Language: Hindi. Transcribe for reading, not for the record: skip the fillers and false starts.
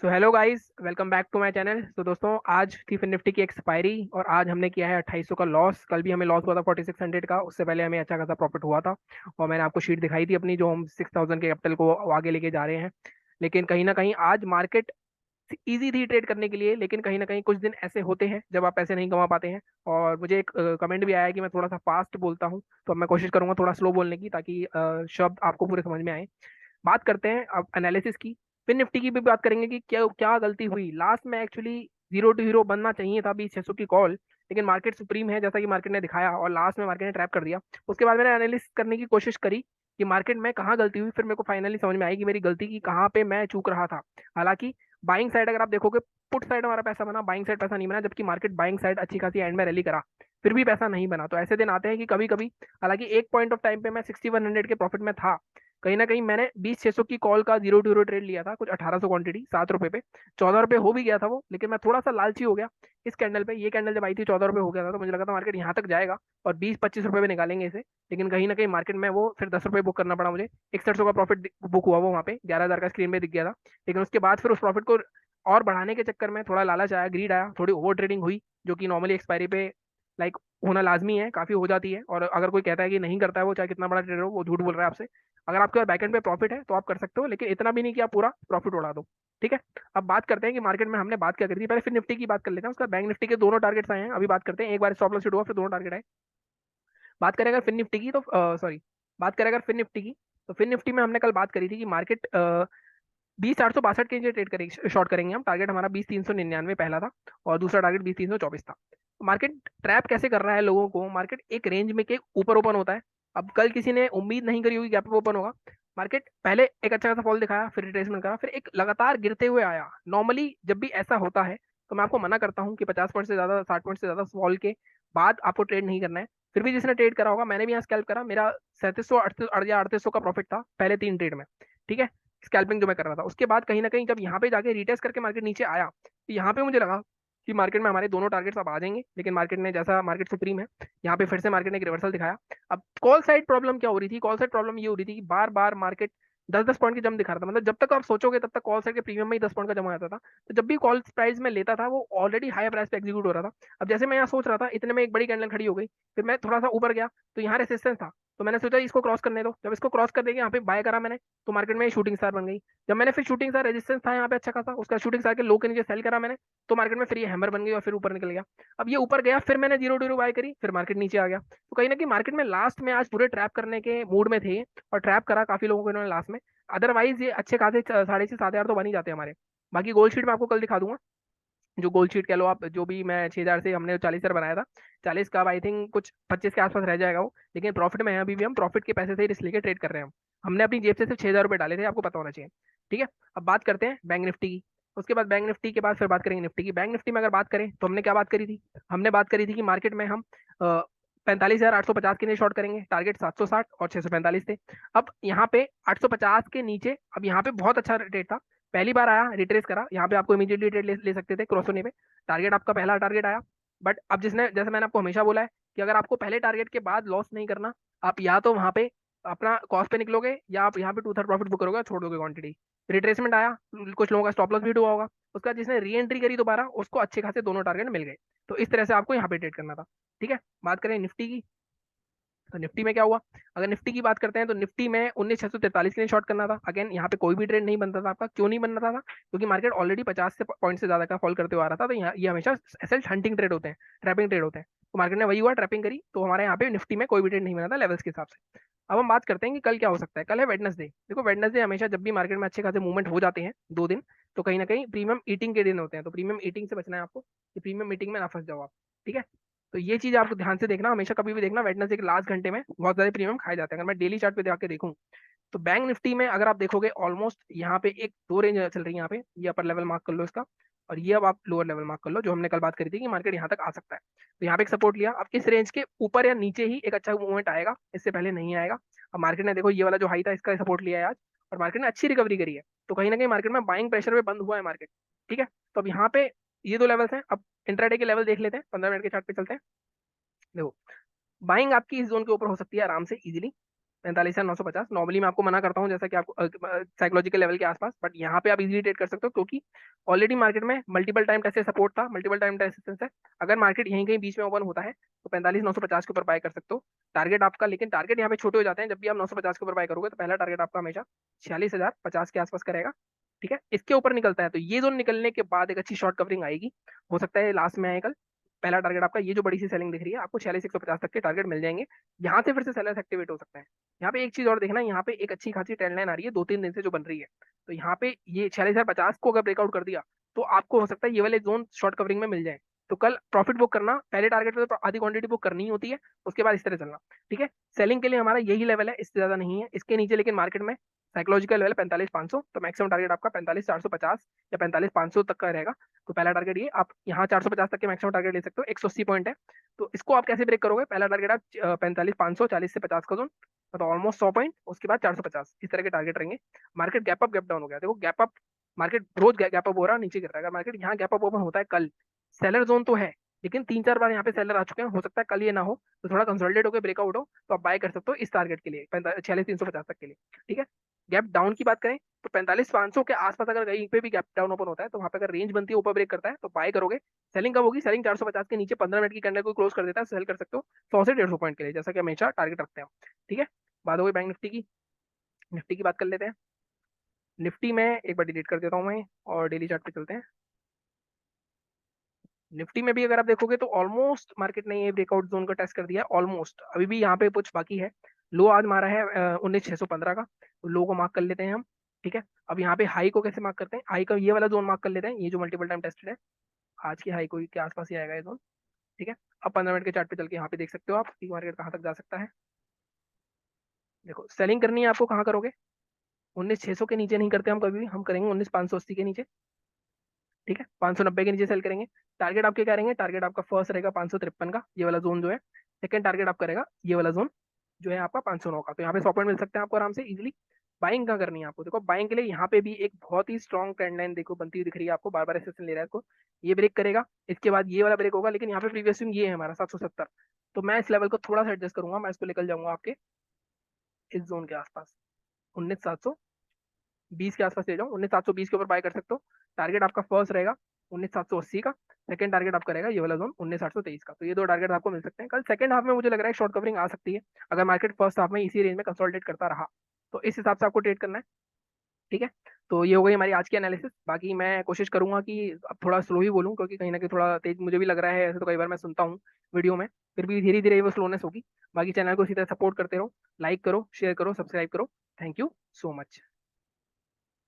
So hello guys, welcome back to my channel. तो दोस्तों, आज थी फिन निफ्टी की एक्सपायरी और आज हमने किया है 2800 का लॉस। कल भी हमें लॉस हुआ था 4600 का, उससे पहले हमें अच्छा खासा प्रॉफिट हुआ था। और मैंने आपको शीट दिखाई थी अपनी, जो हम 6000 के कैपिटल को आगे लेके जा रहे हैं। लेकिन कहीं ना कहीं आज मार्केट इजी थी ट्रेड करने के लिए, लेकिन कहीं ना कहीं कुछ दिन ऐसे होते हैं जब आप पैसे नहीं कमा पाते हैं। और मुझे एक कमेंट भी आया है कि मैं थोड़ा सा फास्ट बोलता हूँ, तो अब मैं कोशिश करूंगा थोड़ा स्लो बोलने की, ताकि शब्द आपको पूरे समझ में आए। बात करते हैं अब एनालिसिस की। फिर निफ्टी की भी बात करेंगे कि क्या क्या गलती हुई लास्ट में। एक्चुअली जीरो टू हीरो बनना चाहिए था 20,600 की कॉल, लेकिन मार्केट सुप्रीम है जैसा कि मार्केट ने दिखाया, और लास्ट में मार्केट ने ट्रैप कर दिया। उसके बाद मैंने एनालिसिस करने की कोशिश करी कि मार्केट में कहाँ गलती हुई, फिर मेरे को फाइनली समझ में आई कि मेरी गलती की कहाँ पे मैं चूक रहा था। हालांकि बाइंग साइड अगर आप देखोगे, पुट साइड हमारा पैसा बना, बाइंग साइड पैसा नहीं बना, जबकि मार्केट बाइंग साइड अच्छी खासी एंड में रैली करा, फिर भी पैसा नहीं बना। तो ऐसे दिन आते हैं कि कभी कभी, हालांकि एक पॉइंट ऑफ टाइम पे मैं 6100 के प्रॉफिट में था। कहीं ना कहीं मैंने 20,600 की कॉल का जीरो टू जीरो ट्रेड लिया था, कुछ 1800 क्वांटिटी, ₹7 पे। ₹14 हो भी गया था वो, लेकिन मैं थोड़ा सा लालची हो गया इस कैंडल पे। ये कैंडल जब आई थी ₹14 हो गया था, तो मुझे लगा था मार्केट यहाँ तक जाएगा और 20-25 रुपए पे निकालेंगे इसे। लेकिन कहीं ना कहीं मार्केट में वो फिर ₹10 बुक करना पड़ा मुझे। 6100 का प्रॉफिट बुक हुआ वो, वहाँ पे 11,000 का स्क्रीन में दिख गया था। लेकिन उसके बाद फिर उस प्रॉफिट को और बढ़ाने के चक्कर में थोड़ा लालच आया, ग्रीड आया, थोड़ी ओवर ट्रेडिंग हुई, जो कि नॉर्मली एक्सपायरी पे लाइक होना लाजमी है, काफी हो जाती है। और अगर कोई कहता है कि नहीं करता है वो, चाहे कितना बड़ा ट्रेडर हो, वो झूठ बोल रहा है आपसे। अगर आपके पास बैकएंड पे प्रॉफिट है तो आप कर सकते हो, लेकिन इतना भी नहीं कि आप पूरा प्रॉफिट उड़ा दो। ठीक है। अब बात करते हैं कि मार्केट में हमने बात क्या करी थी। पहले फिर निफ्टी की बात कर लेते हैं, उसका बैंक निफ्टी के दोनों टारगेट्स आए हैं। अभी बात करते हैं, एक बार स्टॉप लॉस हिट हुआ, फिर दोनों टारगेट आए। बात करें अगर फिन निफ्टी की तो सॉरी, बात करें अगर फिन निफ्टी की, तो फिन निफ्टी में हमने कल बात करी थी कि मार्केट 20,862 के नीचे ट्रेड करेंगे, शॉर्ट करेंगे हम। टारगेट हमारा 20,399 पहला था, और दूसरा टारगेट 20,324 था। मार्केट ट्रैप कैसे कर रहा है लोगों को, मार्केट एक रेंज में के ऊपर ओपन होता है। अब कल किसी ने उम्मीद नहीं करी होगी गैप पे ओपन होगा। मार्केट पहले एक अच्छा खासा फॉल दिखाया, फिर रिट्रेसमेंट करा, फिर एक लगातार गिरते हुए आया। नॉर्मली जब भी ऐसा होता है तो मैं आपको मना करता हूँ कि 50 पॉइंट से ज्यादा, 60 पॉइंट से ज्यादा फॉल के बाद आपको ट्रेड नहीं करना है। फिर भी जिसने ट्रेड करा होगा, मैंने भी यहाँ स्कैल्प करा, मेरा 3700 या 3800 का प्रॉफिट था पहले 3 ट्रेड में। ठीक है, स्कैल्पिंग जो मैं कर रहा था। उसके बाद कहीं ना कहीं जब यहाँ पे जाके रिटेस्ट करके मार्केट नीचे आया, तो यहाँ पे मुझे लगा कि मार्केट में हमारे दोनों टारगेट्स अब आ जाएंगे। लेकिन मार्केट ने, जैसा मार्केट सुप्रीम है, यहाँ पे फिर से मार्केट ने एक रिवर्सल दिखाया। अब कॉल साइड प्रॉब्लम क्या हो रही थी, कॉल साइड प्रॉब्लम ये हो रही थी कि बार बार मार्केट 10-10 पॉइंट की जम दिखा रहा था। मतलब जब तक आप सोचोगे तब तक कॉल साइड के प्रीमियम में ही 10 पॉइंट का जमा आता था। तो जब भी कॉल प्राइस में लेता था, वो ऑलरेडी हाई प्राइस पे एग्जीक्यूट हो रहा था। अब जैसे मैं यहाँ सोच रहा था, इतने में एक बड़ी कैंडल खड़ी हो गई, फिर मैं थोड़ा सा ऊपर गया, तो यहाँ रेसिस्टेंस था, तो मैंने सोचा इसको क्रॉस करने दो। जब इसको क्रॉस कर देंगे, यहाँ पे बाय करा मैंने, तो मार्केट में शूटिंग स्टार बन गई। जब मैंने फिर शूटिंग स्टार, रेजिस्टेंस था यहाँ पे अच्छा खासा, उसका शूटिंग स्टार के लो के नीचे सेल करा मैंने, तो मार्केट में फिर ये हैमर बन गई और फिर ऊपर निकल गया। अब ये ऊपर गया, फिर मैंने जीरो जीरो बाय करी, फिर मार्केट नीचे आ गया। तो कहीं ना कहीं मार्केट में लास्ट में आज पूरे ट्रैप करने के मूड में थे, और ट्रैप करा काफी लोगों को इन्होंने लास्ट में। अदरवाइज ये अच्छे खासे 6,500 7,000 तो बन ही जाते हैं हमारे। बाकी गोल्ड शीट में आपको कल दिखा दूंगा, जो गोल्ड शीट कह लो आप, जो भी मैं 6,000 से हमने 40,000 बनाया था, 40 का आई थिंक कुछ 25 के आसपास रह जाएगा वो। लेकिन प्रॉफिट में है अभी भी, हम प्रॉफिट के पैसे से ही रिस्क लेके ट्रेड कर रहे हैं हम। हमने अपनी जेब से सिर्फ 6,000 रुपये डाले थे, आपको पता होना चाहिए। ठीक है। अब बात करते हैं बैंक निफ्टी की। उसके बाद बैंक निफ्टी के बाद फिर बात करेंगे निफ्टी की। बैंक निफ्टी में अगर बात करें तो हमने क्या बात करी थी, हमने बात करी थी कि मार्केट में हम 45,850 के लिए शॉर्ट करेंगे। टारगेट 760 और 645 थे। अब यहाँ पे 850 के नीचे, अब यहाँ पे बहुत अच्छा रेट था, पहली बार आया, रिट्रेस करा, यहाँ पे आपको इमीडिएटली ट्रेड ले सकते थे क्रॉस होने पे। टारगेट आपका पहला टारगेट आया। बट अब जिसने, जैसे मैंने आपको हमेशा बोला है कि अगर आपको पहले टारगेट के बाद लॉस नहीं करना, आप या तो वहां पे अपना कॉस्ट पे निकलोगे, या आप यहाँ पे 2/3 प्रॉफिट बुक करोगे, छोड़ दोगे क्वांटिटी। रिट्रेसमेंट आया, कुछ लोगों का स्टॉप लॉस भी हुआ होगा। उसका जिसने री एंट्री करी दोबारा, उसको अच्छे खासे दोनों टारगेट मिल गए। तो इस तरह से आपको यहाँ पे ट्रेड करना था। ठीक है। बात करें निफ्टी की, तो निफ्टी में क्या हुआ। अगर निफ्टी की बात करते हैं, तो निफ्टी में 19,643 के लिए शॉर्ट करना था। अगेन यहाँ पे कोई भी ट्रेड नहीं बनता था आपका। क्यों नहीं बन रहा था, क्योंकि मार्केट ऑलरेडी 50 से पॉइंट से ज्यादा का फॉल करते हुआ आ रहा था। तो यहाँ ये हमेशा एसेट हंटिंग ट्रेड होते हैं, ट्रैपिंग ट्रेड होते हैं। तो मार्केट ने वही हुआ, ट्रैपिंग करी, तो हमारे यहाँ पे निफ्टी में कोई भी ट्रेड नहीं बना था लेवल्स के हिसाब से। अब हम बात करते हैं कि कल क्या हो सकता है। कल है वेडनेसडे। देखो वेडनेसडे हमेशा जब भी मार्केट में अच्छे खासे मूवमेंट हो जाते हैं 2 दिन, तो कहीं ना कहीं प्रीमियम ईटिंग के दिन होते हैं। तो प्रीमियम ईटिंग से बचना है आपको, कि प्रीमियम मीटिंग में ना फंस जाओ आप। ठीक है। तो ये चीज आपको ध्यान से देखना, हमेशा कभी भी देखना, वेडनेसडे के लास्ट घंटे में बहुत ज्यादा प्रीमियम खाए जाते हैं। अगर मैं डेली चार्ट पे जाके देखूं, तो बैंक निफ्टी में अगर आप देखोगे, ऑलमोस्ट यहाँ पे एक दो रेंज चल रही है। यहाँ पे ये अपर लेवल मार्क कर लो इसका, और ये अब आप लोअर लेवल मार्क कर लो, जो हमने कल बात करी थी कि मार्केट यहाँ तक आ सकता है। तो यहाँ पे एक सपोर्ट लिया, अब इस रेंज के ऊपर या नीचे ही एक अच्छा मूवमेंट आएगा, इससे पहले नहीं आएगा। अब मार्केट ने देखो ये वाला जो हाई था, इसका सपोर्ट लिया है आज, और मार्केट ने अच्छी रिकवरी करी है। तो कहीं ना कहीं मार्केट में बाइंग प्रेशर पे बंद हुआ है मार्केट। ठीक है। तो अब यहाँ पे ये दो लेवल्स हैं। अब इंट्राडे के लेवल देख लेते हैं, 15 मिनट के चार्ट पे चलते हैं। देखो, बाइंग आपकी इस जोन के ऊपर हो सकती है आराम से, इजीली। 45,950। नॉर्मली मैं आपको मना करता हूँ, जैसा कि आपको साइकोलॉजिकल लेवल के आसपास, बट यहाँ पे आप इजीली ट्रेड कर सकते हो, क्योंकि ऑलरेडी मार्केट में मल्टीपल टाइम टेस्ट सपोर्ट था, मल्टीपल टाइम टेस्ट है। अगर मार्केट यहीं कहीं बीच में ओपन होता है तो 45,950 के ऊपर बाय कर सकते हो। टारगेट आपका, लेकिन टारगेट यहाँ पे छोटे हो जाते हैं। जब भी आप 950 के ऊपर बाय करोगे तो पहला टारगेट आपका हमेशा 46,050 के आसपास का रहेगा। ठीक है, इसके ऊपर निकलता है तो ये जोन निकलने के बाद एक अच्छी शॉर्ट कवरिंग आएगी। हो सकता है लास्ट में आए कल। पहला टारगेट आपका ये जो बड़ी सी सेलिंग दिख रही है, आपको 46,150 तक के टारगेट मिल जाएंगे। यहाँ से फिर से सेलर्स एक्टिवेट हो सकते हैं। यहाँ पे एक चीज और देखना, यहाँ पे एक अच्छी खासी ट्रेंड लाइन आ रही है 2-3 दिन से जो बन रही है। तो यहाँ पे ये 46,050 को अगर ब्रेकआउट कर दिया तो आपको हो सकता है ये वाले जोन शॉर्ट कवरिंग में मिल जाए। तो कल प्रॉफिट बुक करना, पहले टारगेट पे तो आधी क्वांटिटी बुक करनी ही होती है, उसके बाद इस तरह चलना। ठीक है, सेलिंग के लिए हमारा यही लेवल है, इससे ज्यादा नहीं है। इसके नीचे लेकिन मार्केट में साइकोलॉजिकल लेवल 45,500, तो मैक्सिमम टारगेट आपका 45,450 या 45,500 तक का रहेगा। तो पहला टारगेट ये, आप यहाँ 450 तक के मैक्सिमम टारगेट ले सकते हो। 180 पॉइंट है, तो इसको आप कैसे ब्रेक करोगे? पहला टारगेट आप 45,500, 40 से 50 का जोन, मतलब ऑलमोस्ट 100 पॉइंट। उसके बाद 450, इस तरह के टारगेट रहेंगे। Market gap up gap down हो गया, देखो गैप अप, मार्केट रोज गैप अप हो रहा है, नीचे गिर रहा है। अगर मार्केट यहाँ गैप अप ओपन होता है कल, सेलर जोन तो है, लेकिन 3-4 बार यहाँ पे सेलर आ चुके हैं, हो सकता है कल ये ना हो, तो थोड़ा कंसोलिडेट होकर ब्रेकआउट हो तो आप बाय कर सकते हो इस टारगेट के लिए 46,350 तक के लिए। ठीक है, गैप डाउन की बात करें तो 45,500 के आसपास अगर कहीं पे भी गैप डाउन ओपन होता है तो वहां पे अगर रेंज बनती है, ऊपर ब्रेक करता है तो बाय करोगे। सेलिंग कब होगी? सेलिंग 450 के नीचे 15 मिनट की कैंडल को क्लोज कर देता है, सेल कर सकते हो 100 से 150 पॉइंट के लिए, जैसा कि हमेशा टारगेट रखते हैं। ठीक है, बात हो गई बैंक निफ्टी की। निफ्टी की बात कर लेते हैं। निफ्टी में एक बार डिलीट कर देता हूँ मैं, और डेली चार्ट पे चलते हैं। निफ्टी में भी अगर आप देखोगे तो ऑलमोस्ट मार्केट ने ये ब्रेकआउट जोन का टेस्ट कर दिया है ऑलमोस्ट। अभी भी यहाँ पे कुछ बाकी है। लो आज मारा है 19,615 का, तो लो को मार्क कर लेते हैं हम। ठीक है, अब यहाँ पे हाई को कैसे मार्क करते हैं? हाई का ये वाला जोन मार्क कर लेते हैं, ये जो मल्टीपल टाइम टेस्टेड है। आज की हाई को के आसपास ही आएगा ये जोन। ठीक है, अब 15 मिनट के चार्ट पे चल के यहाँ पे देख सकते हो आप कि मार्केट कहाँ तक जा सकता है। देखो, सेलिंग करनी है आपको, कहाँ करोगे? 19,600 के नीचे नहीं करते हम कभी भी, हम करेंगे 19,580 के नीचे। ठीक है, 590 के नीचे सेल करेंगे। टारगेट आपके क्या रहेंगे? टारगेट आपका फर्स्ट रहेगा 553 का, ये वाला जोन जो है। सेकंड टारगेट आपका रहेगा ये वाला जोन जो है आपका 509 का। तो यहाँ पे 100 पॉइंट मिल सकते हैं आपको आराम से इजीली। बाइंग कहाँ करनी है आपको? देखो, बाइंग के लिए यहाँ पे भी एक बहुत ही स्ट्रॉन्ग ट्रेंड लाइन देखो बनती हुई दिख रही है आपको, बार बार एसेसन ले रहा है इसको। ये ब्रेक करेगा, इसके बाद ये वाला ब्रेक होगा, लेकिन यहाँ पे प्रीवियस स्विंग ये है हमारा 770। तो मैं इस लेवल को थोड़ा सा एडजस्ट करूंगा, मैं इसको लेकर जाऊंगा आपके इस जोन के आसपास, 19,720 के आसपास ले जाऊँ। 19,720 के ऊपर बाय कर सकते हो। टारगेट आपका फर्स्ट रहेगा 19,780 का। सेकंड टारगेट आपका रहेगा ये वाला जोन 19,823 का। तो ये दो टारगेट आपको मिल सकते हैं। कल सेकंड हाफ में मुझे लग रहा है शॉर्ट कवरिंग आ सकती है, अगर मार्केट फर्स्ट हाफ में इसी रेंज में कंसोलिडेट करता रहा, तो इस हिसाब से आपको ट्रेड करना है। ठीक है, तो ये हो गई हमारी आज की एनालिसिस। बाकी मैं कोशिश करूंगा कि अब थोड़ा स्लो ही बोलूं, क्योंकि कहीं ना कहीं थोड़ा तेज मुझे भी लग रहा है, ऐसे तो कई बार मैं सुनता हूँ वीडियो में, फिर भी धीरे धीरे वो स्लोनेस होगी। बाकी चैनल को इसी तरह सपोर्ट करते रहो, लाइक करो, शेयर करो, सब्सक्राइब करो। Thank you so much.